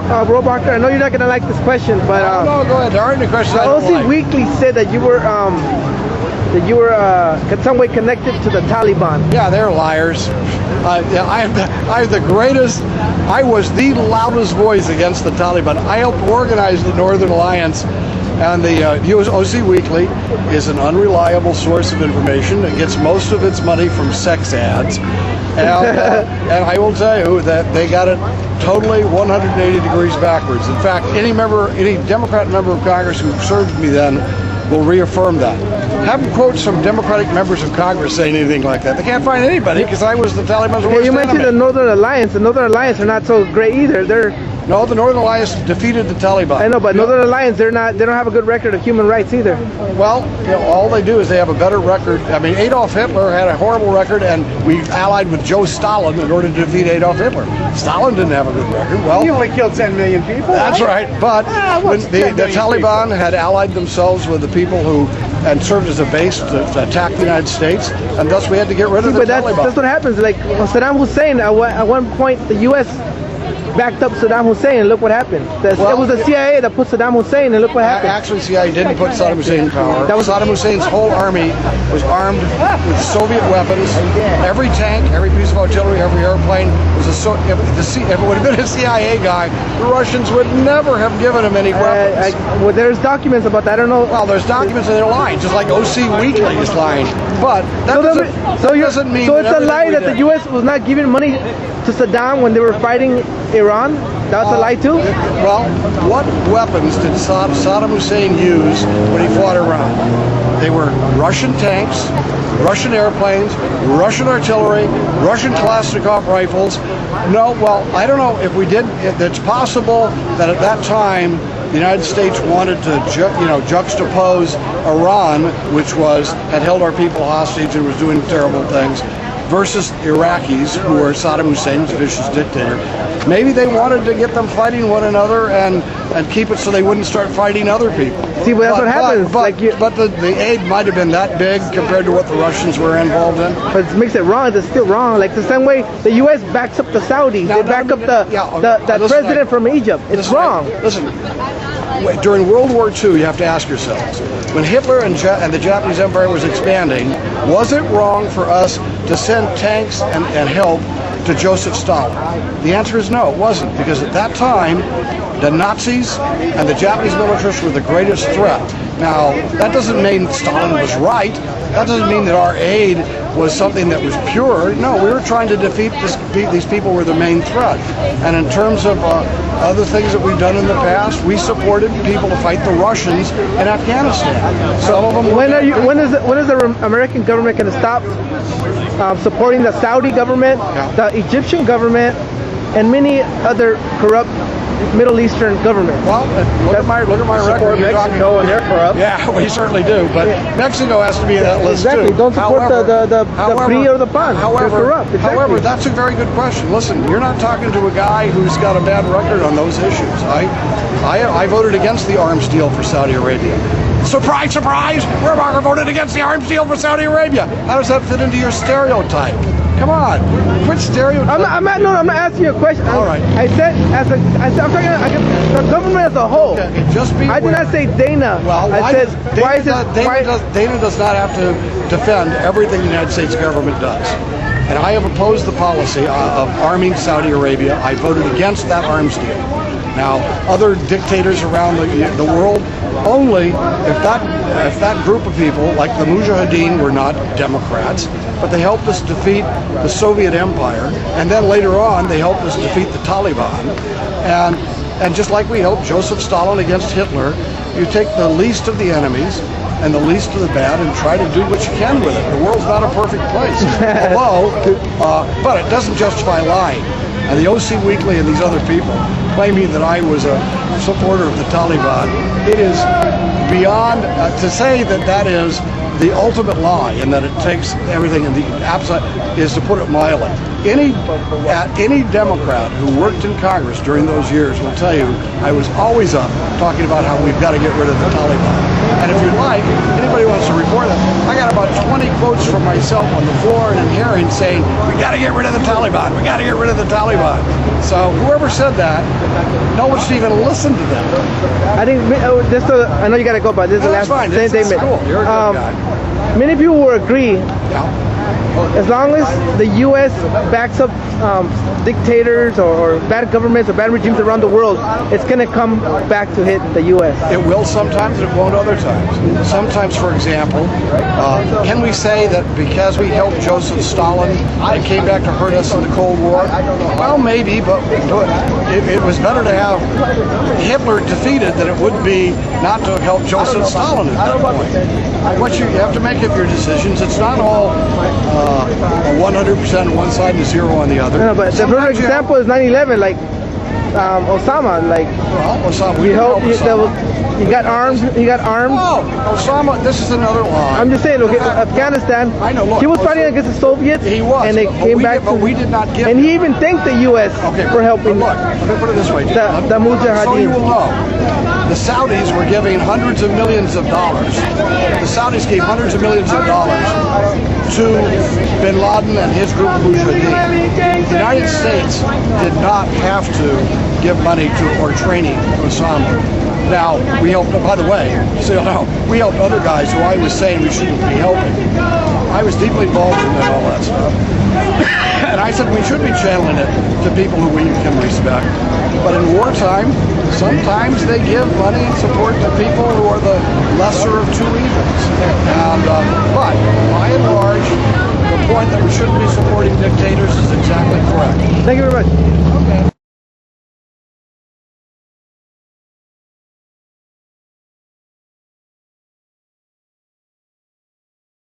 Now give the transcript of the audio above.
Rohrabacher, I know you're not gonna like this question, but no, go ahead. There aren't any questions. the OC Weekly said that you were in some way connected to the Taliban. Yeah, they're liars. I'm the greatest. I was the loudest voice against the Taliban. I helped organize the Northern Alliance, and the US OC Weekly is an unreliable source of information. It gets most of its money from sex ads, and I will tell you that they got it totally 180 degrees backwards. In fact, any Democrat member of Congress who served me then will reaffirm that. Have them quote some Democratic members of Congress saying anything like that. They can't find anybody because I was the Taliban's worst You mentioned enemy. the Northern Alliance. The Northern Alliance are not so great either. No, the Northern Alliance defeated the Taliban. I know, but Northern Alliance, they don't have a good record of human rights either. Well, all they do is they have a better record. I mean, Adolf Hitler had a horrible record, and we allied with Joe Stalin in order to defeat Adolf Hitler. Stalin didn't have a good record. Well, he only killed 10 million people. That's right. But when the Taliban had allied themselves with the people and served as a base to attack the United States, and thus we had to get rid of the Taliban. That's what happens. Like Saddam Hussein, at one point, the U.S. backed up Saddam Hussein, and look what happened. It was the CIA that put Saddam Hussein, and look what happened. Actually, CIA didn't put Saddam Hussein in power. Saddam Hussein's whole army was armed with Soviet weapons. Every tank, every piece of artillery, every airplane was if it would have been a CIA guy, the Russians would never have given him any weapons. Well, there's documents about that. I don't know. Well, there's documents and they're lying, just like OC Weekly is lying. But that doesn't mean. So it's a lie that the U.S. was not giving money to Saddam when they were fighting Iran? That's a lie too? Well, what weapons did Saddam Hussein use when he fought Iran? They were Russian tanks, Russian airplanes, Russian artillery, Russian Kalashnikov rifles. No, well, I don't know if we did. It's possible that at that time the United States wanted to juxtapose Iran, which had held our people hostage and was doing terrible things, versus Iraqis, who were Saddam Hussein's vicious dictator. Maybe they wanted to get them fighting one another and keep it so they wouldn't start fighting other people. See, but that's what happens. But the aid might have been that big compared to what the Russians were involved in. But it makes it wrong. It's still wrong. Like the same way the U.S. backs up the Saudis. They back up the president from Egypt. It's wrong. Listen, during World War II, you have to ask yourselves, when Hitler and the Japanese Empire was expanding, was it wrong for us to send tanks and help to Joseph Stalin? The answer is no, it wasn't, because at that time, the Nazis and the Japanese militarists were the greatest threat. Now, that doesn't mean Stalin was right. That doesn't mean that our aid was something that was pure. No, we were trying to defeat these people were the main threat. And in terms of other things that we've done in the past, we supported people to fight the Russians in Afghanistan. Some of them. When is the American government going to stop supporting the Saudi government, the Egyptian government, and many other corrupt Middle Eastern governments? Well, look at my record. Mexico, and they're corrupt. Yeah, we certainly do. But Mexico has to be in that list exactly. too. Don't support the PRI or the PAN. They're corrupt. Exactly. However, that's a very good question. Listen, you're not talking to a guy who's got a bad record on those issues. I voted against the arms deal for Saudi Arabia. Surprise, surprise! WARbacker voted against the arms deal for Saudi Arabia. How does that fit into your stereotype? Come on, quit stereotyping. I'm not asking you a question. All right. I'm talking about the government as a whole. Okay, just be aware. I did not say Dana. Well, Dana does not have to defend everything the United States government does. And I have opposed the policy of arming Saudi Arabia. I voted against that arms deal. Now, other dictators around the world, only if that group of people, like the Mujahideen, were not Democrats, but they helped us defeat the Soviet Empire, and then later on they helped us defeat the Taliban. And just like we helped Joseph Stalin against Hitler, you take the least of the enemies and the least of the bad and try to do what you can with it. The world's not a perfect place. But it doesn't justify lying. And the OC Weekly and these other people claiming that I was a supporter of the Taliban, it is beyond, to say that is the ultimate lie and that it takes everything in the absolute, is to put it mildly. Any Democrat who worked in Congress during those years will tell you I was always up talking about how we've got to get rid of the Taliban. And if you'd like, anybody wants to report it, I got about 20 quotes from myself on the floor and in hearing saying, we got to get rid of the Taliban. We got to get rid of the Taliban. So whoever said that, no one should even listen to them. I think I know you got to go, but this is the That's last fine. That's statement. cool. You're a good guy. Many people will agree, Yeah. as long as the U.S. backs up dictators or bad governments or bad regimes around the world, it's going to come back to hit the U.S. It will sometimes, and it won't other times. Sometimes, for example, can we say that because we helped Joseph Stalin, it came back to hurt us in the Cold War? Well, maybe, but it was better to have Hitler defeated than it would be not to have helped Joseph Stalin at that point. What you have to make of your decisions. It's not all 100% on one side and 0 on the other. No, but the perfect example is 9/11, like Osama, like Osama, you hope he got armed. He got armed. Oh, Osama, this is another lie. I'm just saying, look, Afghanistan. I know, look, he was fighting against the Soviets. He was, and they but came we back. but we did not give. And he even thanked the U.S. for helping. But look, let me put it this way. the So you Mujahideen. will know, the Saudis were giving hundreds of millions of dollars. The Saudis gave hundreds of millions of dollars to Bin Laden and his group of Mujahideen. The United States did not have to give money to or training Osama. Now, we helped, by the way, so you know, we helped other guys who I was saying we shouldn't be helping. I was deeply involved in all that stuff. And I said we should be channeling it to people who we can respect. But in wartime, sometimes they give money and support to people who are the lesser of two evils. And, but by and large, the point that we shouldn't be supporting dictators is exactly correct. Thank you very much. Okay.